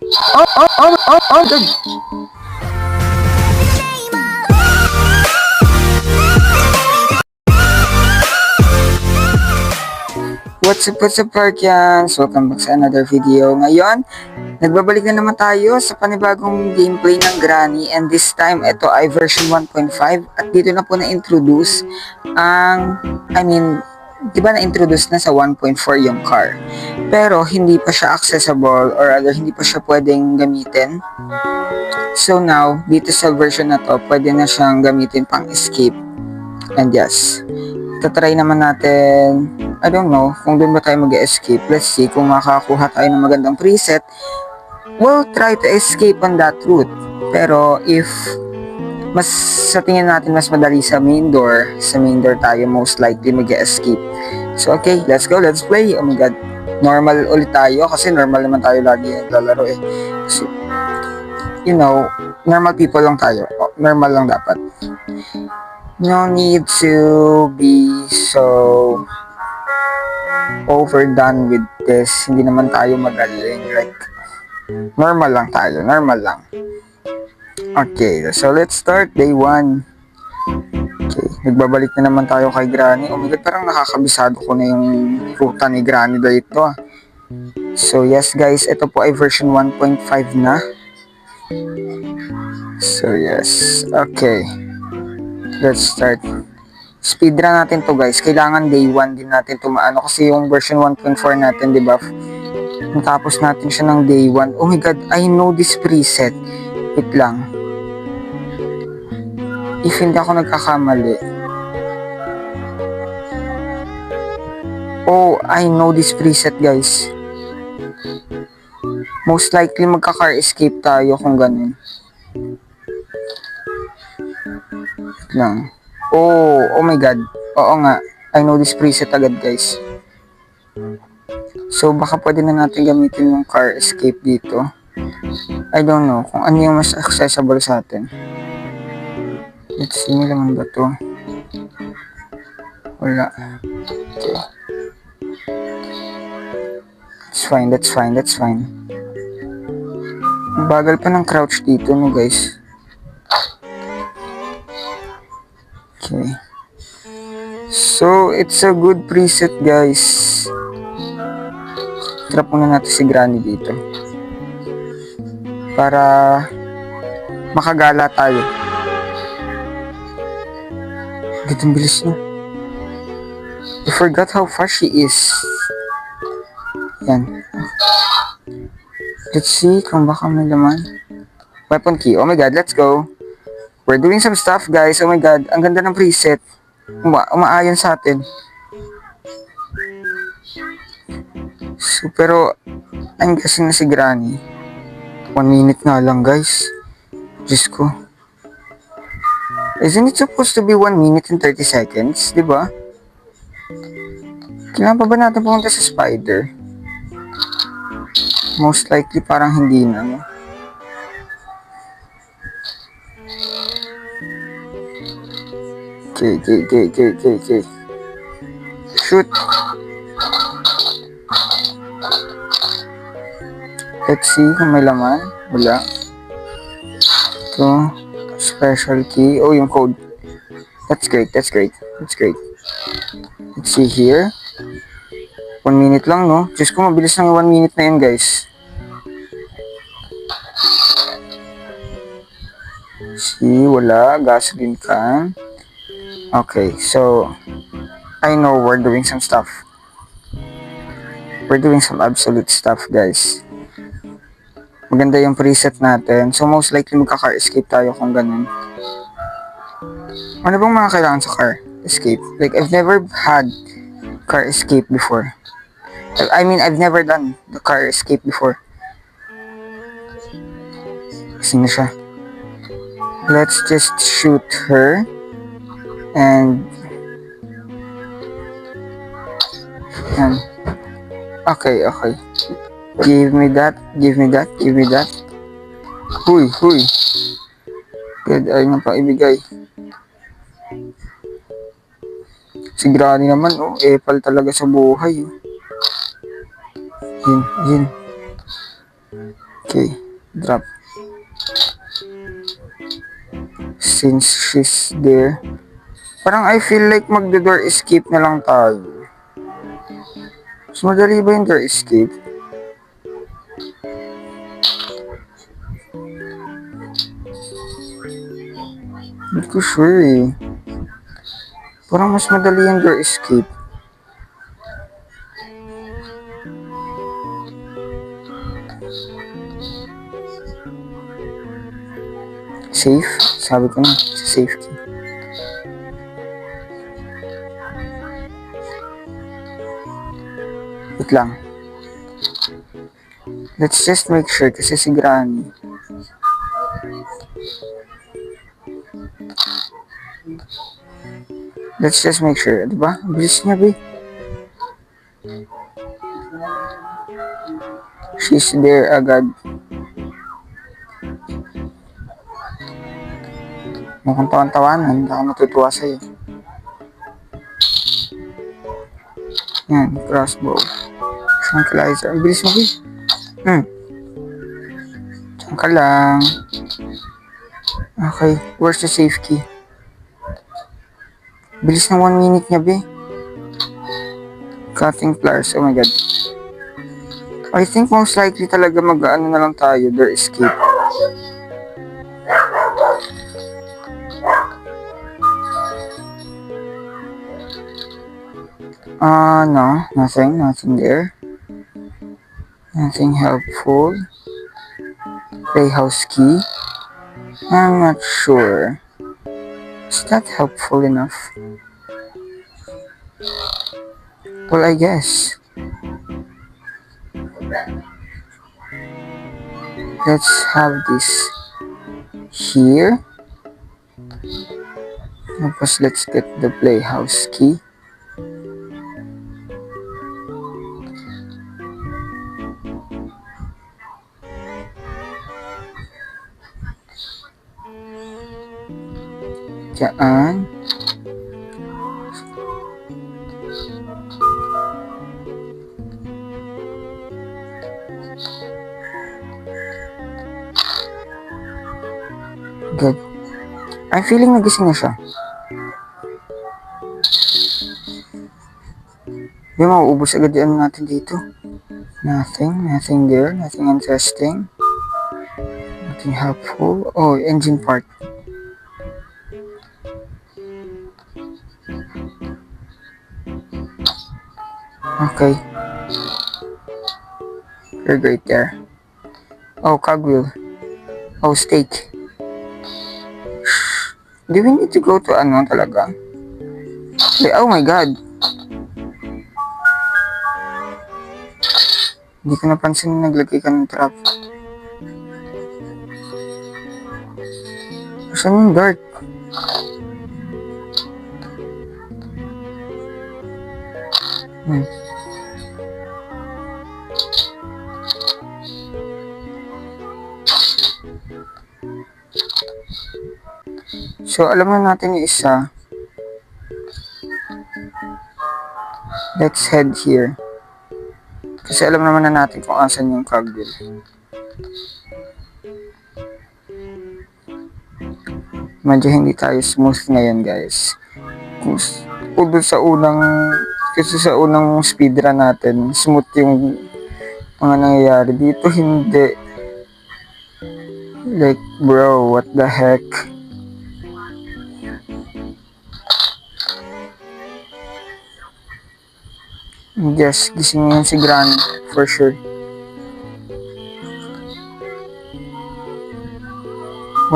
Good. What's up, Parkians? Welcome back sa another video. Ngayon, nagbabalik na naman tayo sa panibagong gameplay ng Granny, and this time, ito ay version 1.5 at dito na po na-introduce ang, di ba na-introduce na sa 1.4 yung car. Pero, hindi pa siya accessible or rather, hindi pa siya pwedeng gamitin. So now, dito sa version na to, pwede na siyang gamitin pang escape. And yes, tatry naman natin, I don't know kung doon ba tayo mag-escape. Let's see kung makakuha tayo ng magandang preset. We'll try to escape on that route. Pero if mas sa tingin natin mas madali sa main door tayo most likely mag-escape. So okay, let's go, let's play. Oh my god, normal ulit tayo kasi normal naman tayo lagi naglalaro eh. So, you know, normal people lang tayo. Normal lang dapat. No need to be so overdone with this. Hindi naman tayo magaling. Like, normal lang tayo. Normal lang. Okay, so let's start day 1. Okay, nagbabalik na naman tayo kay Granny. Oh my god, parang nakakabisado ko na yung ruta ni Granny dito. So yes guys, ito po ay version 1.5 na. So yes, okay. Let's start. Speedrun natin to guys. Kailangan day 1 din natin tumaano kasi yung version 1.4 natin, di ba? Natapos natin siya ng day 1. Oh my god, I know this preset. Wait lang. If hindi ako nagkakamali. Oh, I know this preset guys. Most likely magka-car escape tayo kung ganun. Wait lang. Oh my god. Oo nga. I know this preset agad guys. So baka pwede na natin gamitin yung car escape dito. I don't know kung ano yung mas accessible sa atin. Let's see, may laman ba to? Wala. Okay. That's fine. Bagal pa ng crouch dito no guys. Okay. So, it's a good preset guys. Trap muna natin si Granny dito. Para makagala tayo. Gitong bilis niya. I forgot how fast she is. Yan. Let's see kung baka may laman. Weapon key. Oh my god, let's go. We're doing some stuff guys. Oh my god, ang ganda ng preset. Umaayon sa atin. So, pero I'm guessing na si Granny. 1 minute nga lang guys. Diyos ko. Isn't it supposed to be 1 minute and 30 seconds? Diba? Kailangan pa ba natin pumunta sa spider? Most likely parang hindi na. No? Okay. Shoot. Let's see kung may laman. Wala. Ito. Special key. Oh, yung code. That's great. Let's see here. 1 minute lang, no? Diyos ko, mabilis lang 1 minute na yun, guys. See, wala. Gasoline can. Okay, so I know we're doing some stuff. We're doing some absolute stuff, guys. Maganda yung preset natin. So, most likely magka-car escape tayo kung ganun. Ano bang mga kailangan sa car escape? Like, I've never had car escape before. I've never done the car escape before. Kasi na siya. Let's just shoot her. And okay. Give me that. Huy. Good, ay nga pa ibigay. Si Granny naman, epal talaga sa buhay. Yun. Okay, drop. Since she's there, parang I feel like magdo-door escape na lang tayo. Mas madali ba yung door escape? Hindi ko sure eh. Parang mas madali yung door escape. Safe? Sabi ko na, safe key. Wait lang. Let's just make sure kasi si Granny. Let's just make sure, di ba? Bilis niya, be. She's there agad. Mukhang tawan-tawanan, hindi ako matutuwa sa'yo. Yan, crossbow. Tranquilizer. Ang bilis mo, be. Diyan ka lang. Okay, where's the safe key? Bilis ng 1 minute niya, be. Cutting pliers, oh my god. I think most likely talaga mag-ano na lang tayo, door escape. No, nothing there. Nothing helpful. Playhouse key. I'm not sure. Is that helpful enough? Well, I guess. Let's have this here. Tapos let's get the playhouse key. Diyan. Good. I'm feeling nagising na siya. Di mauubos agad yan natin dito. Nothing there. Nothing interesting. Nothing helpful. Oh, engine part. Okay. You're great there. Oh, cogwheel. Oh, steak. Do we need to go to ano talaga? Oh my god. Hindi ko napansin na naglagay ka ng trap. Saan yung dart? So, alam na natin yung isa. Let's head here. Kasi alam naman na natin kung asan yung cogwheel. Medyo hindi tayo smooth ngayon, guys. Kasi sa unang speedrun natin, smooth yung mga nangyayari. Dito hindi. Like, bro, what the heck? Yes, gising yun si Granny, for sure.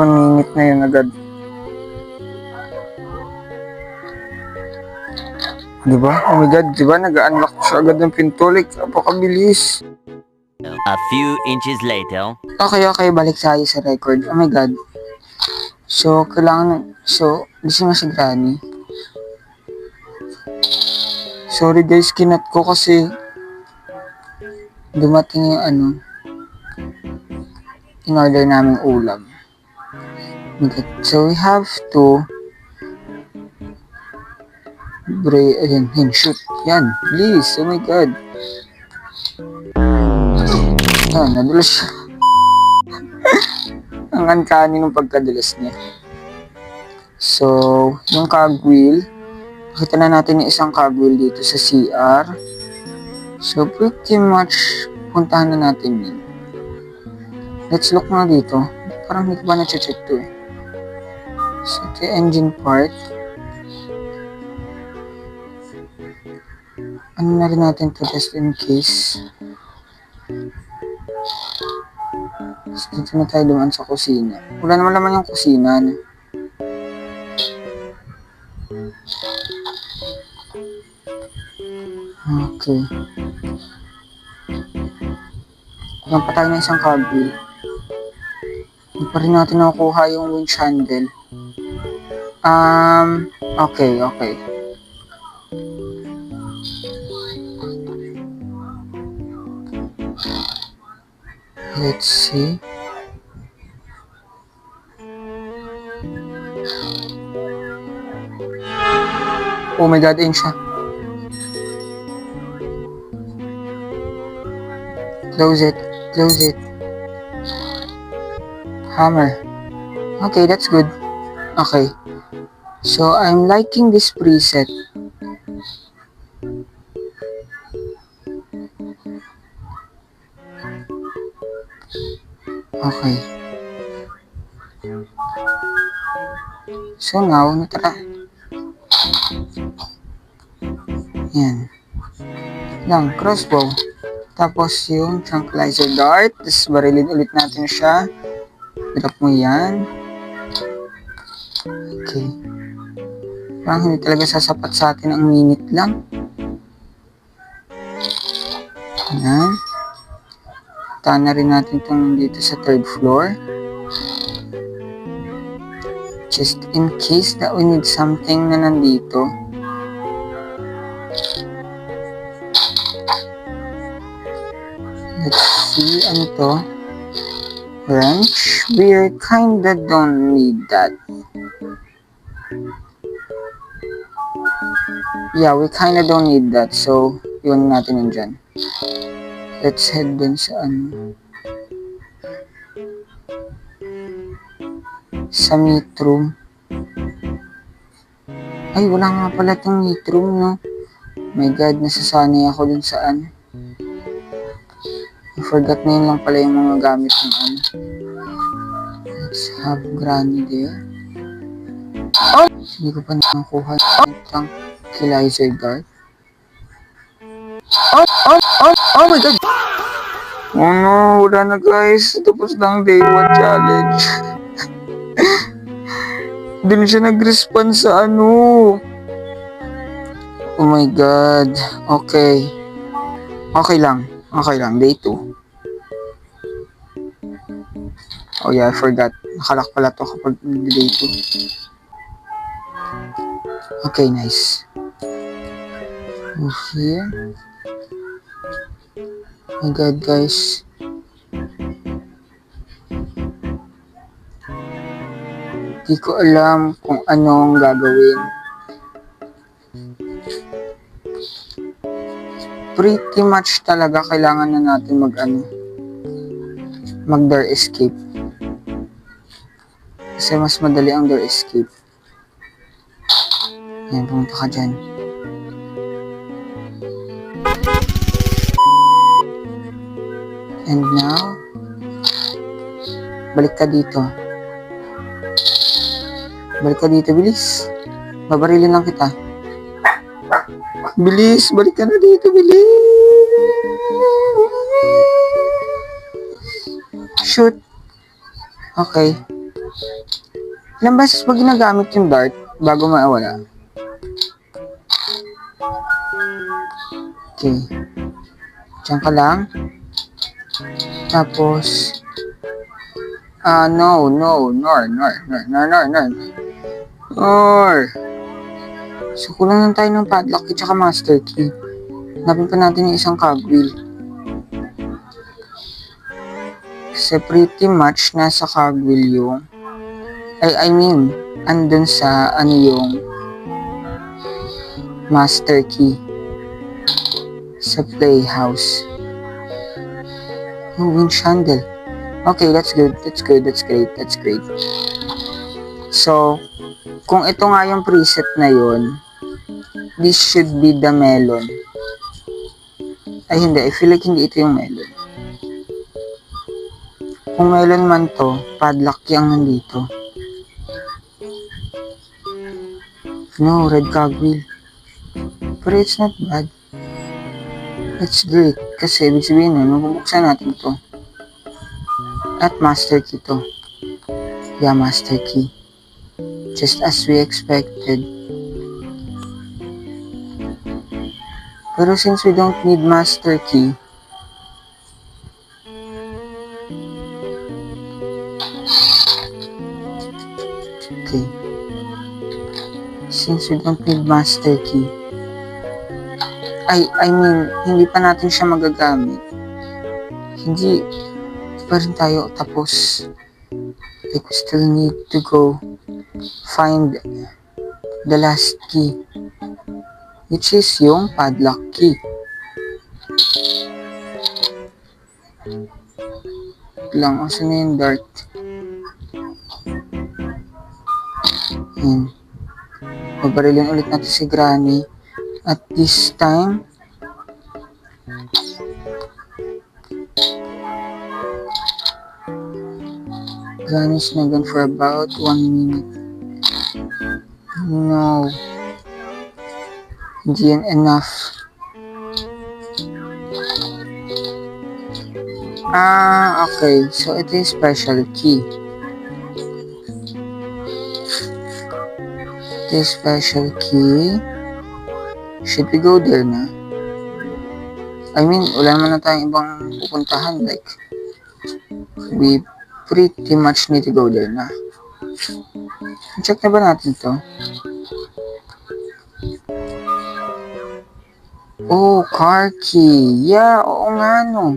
1 minute na yun agad. Diba? Oh my god, diba? Nag-unlock siya agad ng pinto. Like, apakabilis. A few inches later. Okay, balik tayo sa record. Oh my god. So, gising na si Granny. Sorry guys, kinat ko kasi dumating yung in-order naming ulam. So, we have to shoot. Yan, please. Oh my god. Yan, nadulas siya. Ang uncanny ng pagkadulas niya. So, yung cogwheel, pakita na natin yung isang cogwheel dito sa CR. So, pretty much, puntahan na natin yun. Let's look nga dito. Parang hindi ko ba na-check to eh. So, ito yung engine part. Ano na rin natin to just in case. So, dito na tayo dumaan sa kusina. Wala naman naman yung kusina. No? Okay. Kulang pa tayo ng isang cogwheel. Hindi pa rin natin nakukuha yung winch handle. Okay. Let's see. Oh my god, ayun siya. Close it. Hammer. Okay, that's good. Okay. So, I'm liking this preset. Okay. So now, yan. Lang, crossbow. Tapos yung tranquilizer dart. Tapos barilin ulit natin siya. Drop mo yan. Okay. Parang hindi talaga sasapat sa atin ang minute lang. Yan. Taan na rin natin itong dito sa 3rd floor. Just in case that we need something na nandito. Let's see, ano to? Wrench. We kinda don't need that. Yeah, we kinda don't need that. So, yun natin yun dyan. Let's head dun sa ano. Sa meat room. Ay, wala nga pala itong meat room, no? My God, nasasanay ako dun sa ano. I forgot na yun lang pala yung mga gamit ng ano. Let's have granny there. Oh! Hindi ko pa nakuha yung tranquilizer dart. Oh my God! Oh no, wala na guys. Tapos na ang day 1 challenge. Dun siya nag-respawn sa ano. Oh my God. Okay. Okay lang. Day 2. Oh yeah, I forgot. Nakalak pala to kapag day 2. Okay, nice. Move here. Oh my God, guys. Di ko alam kung anong gagawin. Pretty much talaga kailangan na natin mag-door escape. Kasi mas madali ang door escape. Yan, pumunta ka dyan. And now, balik ka dito. Bilis. Babarilin lang kita. Bilis, balik ka na dito, bilis. Shoot. Okay. Ilang beses ba ginagamit yung dart bago mawala? Okay. Diyan ka lang. Tapos, no. So, kulang lang tayo ng padlock at saka master key. Hanapin pa natin yung isang cogwheel. Kasi pretty much nasa cogwheel yung andun sa yung master key sa playhouse. Oh, winch handle. Okay, that's good. That's good. That's great. That's great. So, kung ito nga yung preset na yun, this should be the melon. Ay, hindi. I feel like hindi ito yung melon. Kung melon man to, padlock yung nandito. No, red cogwheel. Pero it's not bad. It's great. Kasi, ibig sabihin nun, mabubuksan natin to. At master key to. Yeah, master key. Just as we expected. Pero since we don't need master key, okay. Since we don't need master key, I mean, hindi pa natin siya magagamit. Hindi pa rin tayo tapos. Like, we still need to go find the last key, which is yung padlock key. Lang, asa na yung dart? Yan. Babarilin ulit natin si Granny. At this time, Granny's na gone for about 1 minute. No. Hindi yan enough. Okay. So, ito yung special key. Ito yung special key. Should we go there na? I mean, wala naman na tayong ibang pupuntahan. Like, we pretty much need to go there na. Check na ba natin to? Oh, car key. Yeah, oo nga no.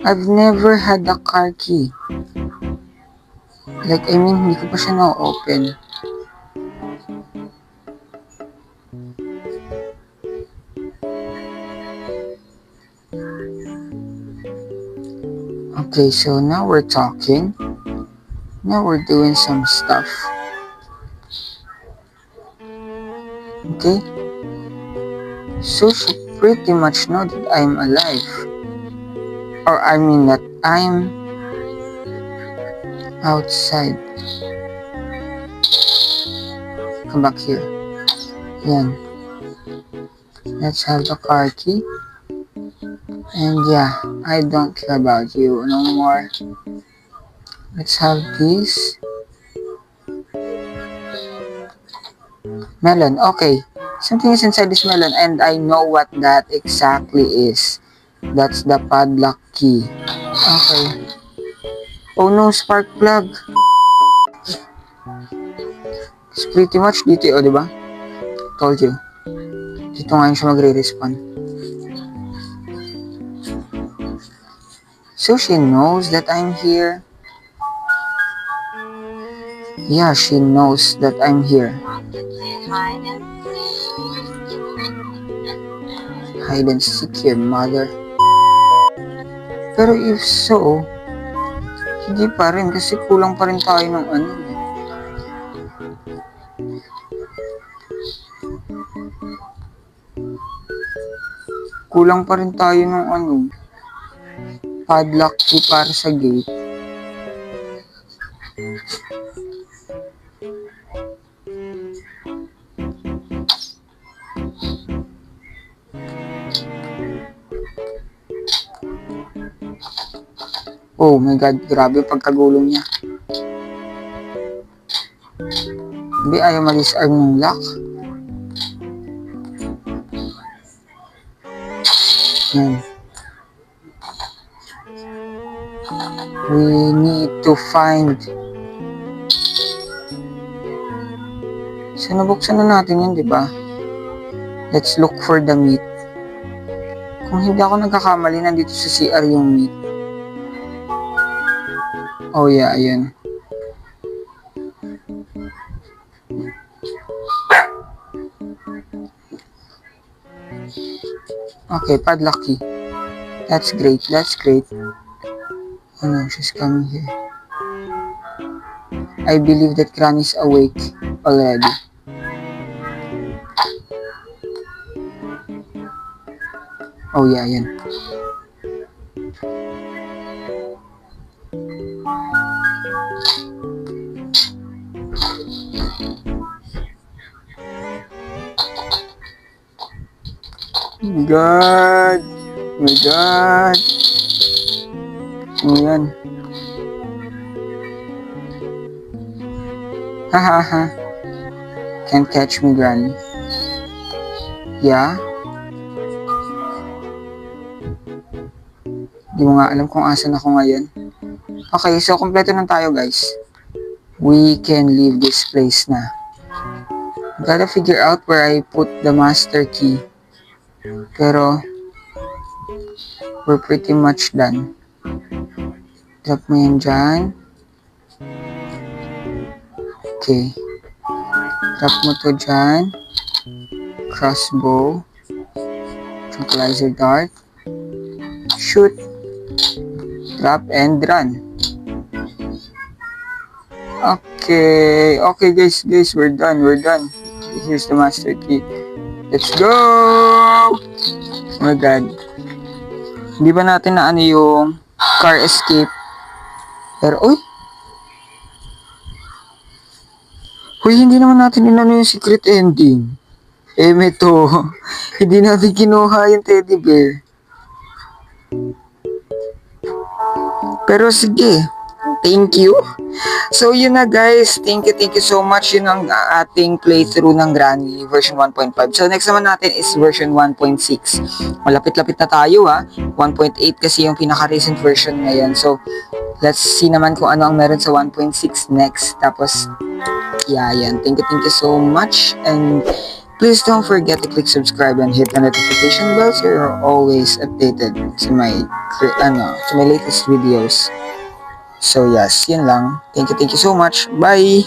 I've never had a car key. Like, I mean, hindi ko pa siya na-open. Okay, so now we're talking. Now we're doing some stuff. Okay? So she pretty much know that I'm alive. Or I mean that I'm outside. Come back here. Yan. Let's have the car key. And yeah, I don't care about you no more. Let's have this. Melon. Okay. Something is inside this melon and I know what that exactly is. That's the padlock key. Okay. Oh no, spark plug. It's pretty much dito, oh, diba? Told you. Dito ngayon siya magre-respawn. So she knows that I'm here. Yeah, she knows that I'm here. Hide and seek your mother. Pero if so, hindi pa rin kasi kulang pa rin tayo ng ano. Kulang pa rin tayo ng ano. Padlock key para sa gate. Oh my god, grabe yung pagkagulong niya. Hindi ayaw ma-disarm ng lock. Yan. We need to find. So, nabuksan na natin yun, di ba? Let's look for the meat. Kung hindi ako nagkakamali, nandito sa CR yung meat. Oh yeah, ayun. Okay, padlock key. That's great, that's great. Oh no, she's coming here. I believe that Granny's awake already. Oh yeah, yan. Oh my God! Oh my God! Oh yan. Ha ha ha. Can't catch me, Granny. Yeah? Di mo nga alam kung asan ako ngayon. Okay, so kompleto na tayo, guys. We can leave this place na. Gotta figure out where I put the master key. Pero, we're pretty much done. Drop mo yan dyan. Okay. Drop mo to dyan. Crossbow. Tranquilizer dart. Shoot. Drop and run. Okay. Okay, guys, we're done. Here's the master key. Let's go! Oh my God. Hindi ba natin na ano yung car escape? Pero, uy! Uy, hindi naman natin inano yung secret ending. Meto. Hindi natin kinuha yung teddy bear. Pero sige. Thank you. So yun na guys, thank you so much. Yun ang ating playthrough ng Granny version 1.5. So next naman natin is version 1.6. Malapit-lapit na tayo 1.8 kasi yung pinaka-recent version ngayon. So let's see naman kung ano ang meron sa 1.6 next. Tapos yeah, yan. Thank you so much. And please don't forget to click subscribe and hit the notification bell so you're always updated to my latest videos. So yes, yun lang. Thank you so much. Bye!